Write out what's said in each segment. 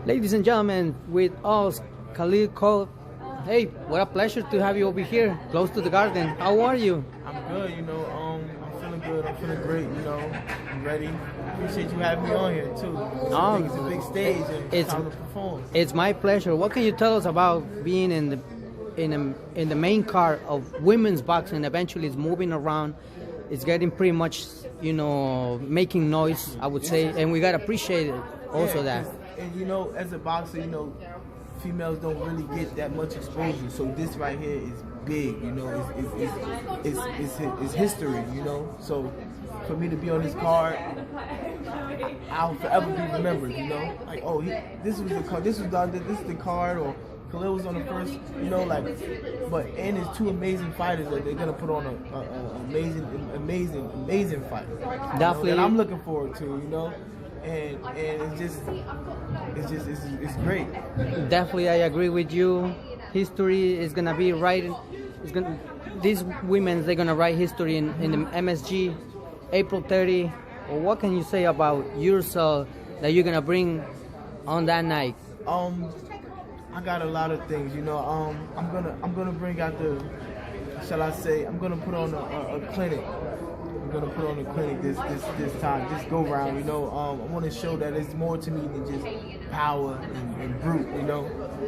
Ladies and gentlemen, with us, Khalil Coe. Hey, what a pleasure to have you over here, close to the garden. How are you? I'm good, I'm feeling good, I'm feeling great, I'm ready. Appreciate you having me on here too. It's a big stage and it's time to perform. It's my pleasure. What can you tell us about being in the main card of women's boxing? Eventually it's moving around. It's getting pretty much, making noise, I would say, and we gotta appreciate it also that. And as a boxer, females don't really get that much exposure. So this right here is big, it's history, So for me to be on this card, I'll forever be remembered, Like, oh, this is the card, or Khalil was on the first, and it's two amazing fighters that they're gonna put on an amazing fight. Definitely. That I'm looking forward to, and it's great. Definitely, I agree with you. History is gonna be right. These women, they're gonna write history in the MSG, April 30. What can you say about yourself that you're gonna bring on that night? I got a lot of things, I'm gonna bring out I'm gonna put on a clinic. I'm gonna put on a clinic this time, this go round. I want to show that it's more to me than just power and brute. I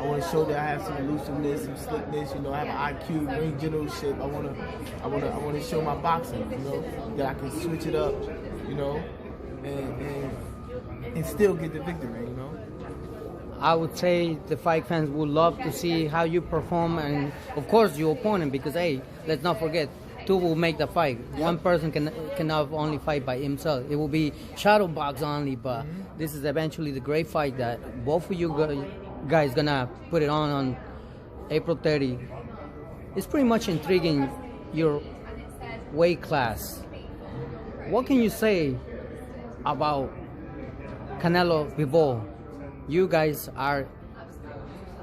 want to show that I have some elusiveness, some slickness. I have an IQ, ring generalship. I want to show my boxing. That I can switch it up. And still get the victory. I would say the fight fans would love to see how you perform, and of course your opponent, because hey, let's not forget, two will make the fight. Yep. One person cannot only fight by himself. It will be shadow box only, but this is eventually the great fight that both of you guys gonna put it on April 30. It's pretty much intriguing, your weight class. What can you say about Canelo Bivol? You guys are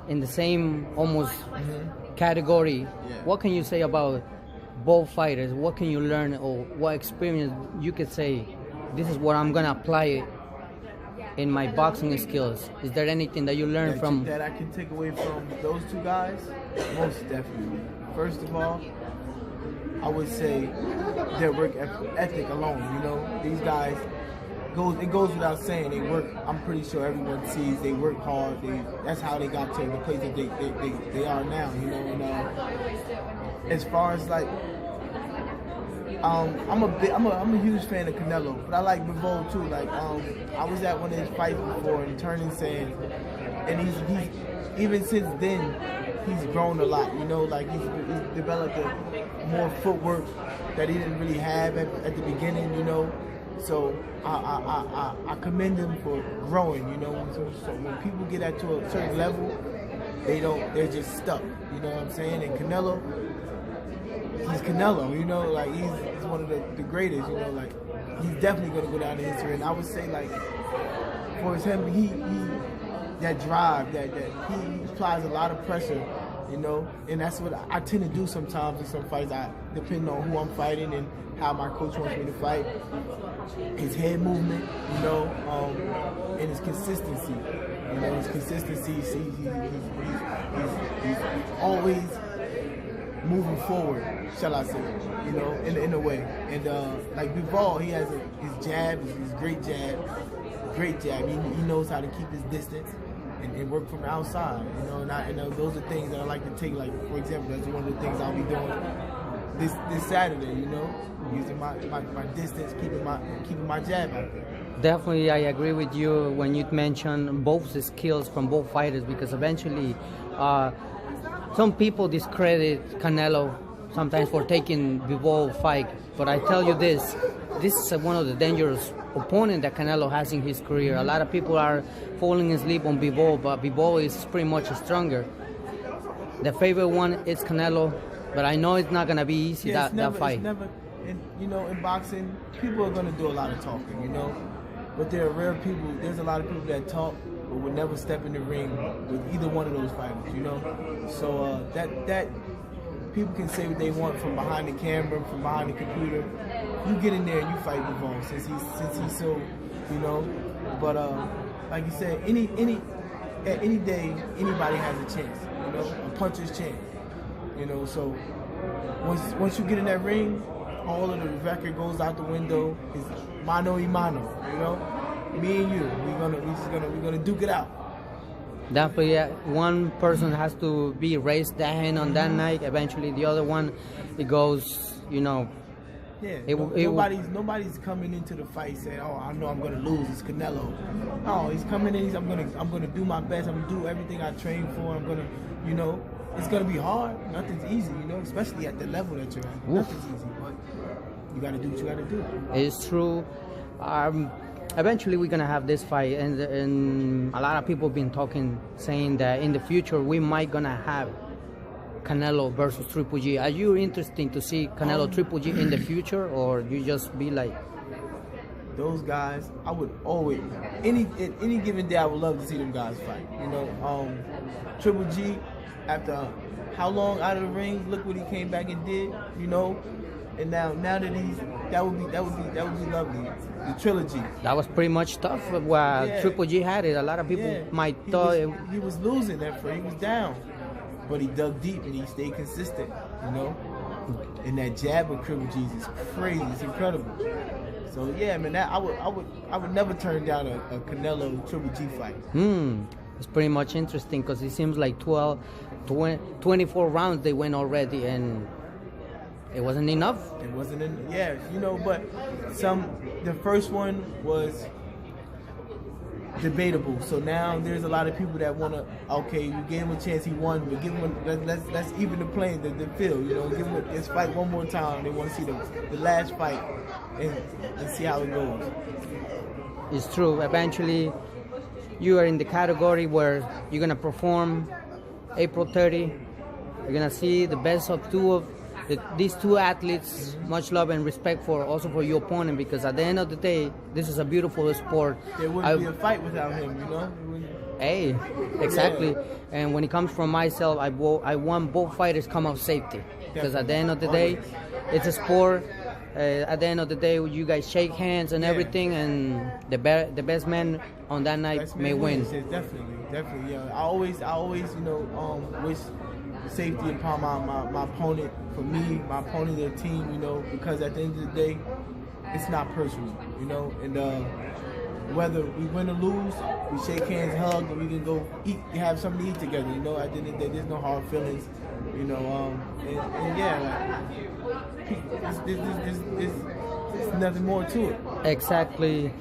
in the same almost category. Yeah. What can you say about both fighters? What can you learn, or what experience you could say, this is what I'm gonna apply in my boxing skills? Is there anything that you learned from that I can take away from those two guys? Most definitely. First of all, I would say their work ethic alone. These guys, it goes without saying, they work. I'm pretty sure everyone sees they work hard. That's how they got to the place that they are now. And as far as like, I'm a huge fan of Canelo, but I like Bivol too. Like, I was at one of his fights before in Turning Sands, and he's even since then he's grown a lot. Like he's developed more footwork that he didn't really have at the beginning. So I commend him for growing. So when people get to a certain level, they're just stuck. You know what I'm saying? And Canelo, he's Canelo, like he's one of the greatest, like he's definitely gonna go down in history. And I would say, like, for him, he that drive, that he applies a lot of pressure, and that's what I tend to do sometimes in some fights. Depending on who I'm fighting and how my coach wants me to fight, his head movement, and his consistency. He's always moving forward, shall I say, in a way. And like Bivol, he has his jab, his great jab. He knows how to keep his distance and work from the outside, and those are things that I like to take. Like, for example, that's one of the things I'll be doing this Saturday, using my distance, keeping my jab out there. Definitely, I agree with you when you mention both the skills from both fighters, because eventually some people discredit Canelo sometimes for taking Bivol fight, but I tell you this is one of the dangerous opponents that Canelo has in his career. A lot of people are falling asleep on Bivol, but Bivol is pretty much stronger. The favorite one is Canelo, but I know it's not gonna be easy, that fight. It's never, in boxing, people are gonna do a lot of talking, but there are rare people. There's a lot of people that talk but would never step in the ring with either one of those fighters, So that people can say what they want from behind the camera, from behind the computer. You get in there and you fight Bivol since he's so, But like you said, any at any day, anybody has a chance. You know, a puncher's chance. You know, so once you get in that ring, all of the record goes out the window. It's mano y mano. You know, me and you, we're gonna duke it out. Definitely, yeah. One person has to be raised that hand on that night. Eventually, the other one, it goes, you know. Yeah, nobody's coming into the fight saying, "Oh, I know I'm gonna lose. It's Canelo." No, he's coming in. I'm gonna do my best. I'm gonna do everything I train for. I'm gonna, you know, it's gonna be hard. Nothing's easy, you know, especially at the level that you're at. Oof. Nothing's easy, but you gotta do what you gotta do. It's true. Eventually, we're gonna have this fight, and a lot of people have been talking, saying that in the future we might gonna have Canelo versus Triple G. Are you interested to see Canelo Triple G in the future, or you just be like those guys? I would always, any given day, I would love to see them guys fight. You know, Triple G, after how long out of the ring? Look what he came back and did. You know, and now that that would be lovely. The trilogy. That was pretty much tough. While Triple G had it, a lot of people might thought he was losing that for. He was down. But he dug deep and he stayed consistent, you know. And that jab of Triple G's is crazy. It's incredible. So yeah, man, I would never turn down a Canelo Triple G fight. It's pretty much interesting because it seems like 24 rounds they went already, and it wasn't enough. It wasn't you know. But the first one was debatable. So now there's a lot of people that want to, okay, you gave him a chance, he won, but give him let's even the playing the field, you know, give him let's fight one more time. They want to see the last fight and see how it goes. It's true. Eventually, you are in the category where you're gonna perform April 30. You're gonna see the best of these two athletes. Much love and respect also for your opponent, because at the end of the day, this is a beautiful sport. There wouldn't be a fight without him, you know. Hey, exactly. Yeah. And when it comes from myself, I want both fighters come out safety, because at the end of the day, it's a sport. At the end of the day, you guys shake hands and everything, and the best man on that night may win. Definitely. Yeah. I always, you know, wish safety upon my opponent, for me, my opponent, their team, you know, because at the end of the day, it's not personal, you know, and whether we win or lose, we shake hands, hug, and we can go eat, have something to eat together, you know. At the end of the day, there's no hard feelings, you know, and yeah, like, there's nothing more to it. Exactly.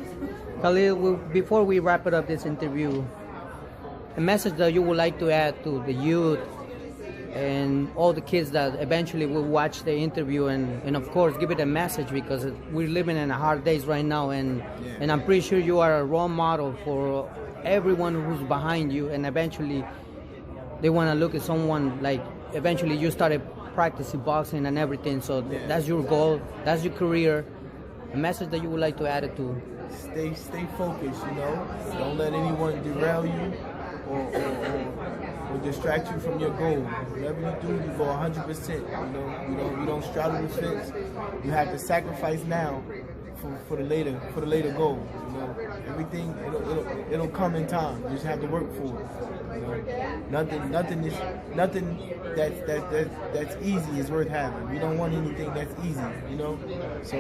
Khalil, before we wrap it up this interview, a message that you would like to add to the youth and all the kids that eventually will watch the interview, and of course give it a message, because we're living in hard days right now, and I'm pretty sure you are a role model for everyone who's behind you, and eventually they want to look at someone like, eventually you started practicing boxing and everything, so that's your goal, that's your career. A message that you would like to add it to? Stay focused, you know. Don't let anyone derail you or distract you from your goal. Whatever you do, you go 100%. You know, you don't straddle the fence. You have to sacrifice now for the later goal. You know, everything it'll come in time. You just have to work for it. You know, nothing that's easy is worth having. We don't want anything that's easy. You know, so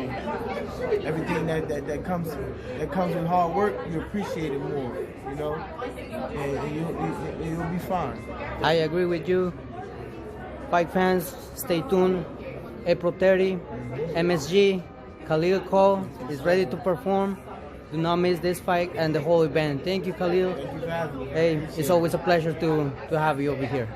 everything that comes with hard work, you appreciate it more. You know, and you'll be fine. I agree with you. Fight fans, stay tuned. April 30, MSG. Khalil Coe is ready to perform. Do not miss this fight and the whole event. Thank you, Khalil. Thank you for having me. Hey, it's always a pleasure to have you over here.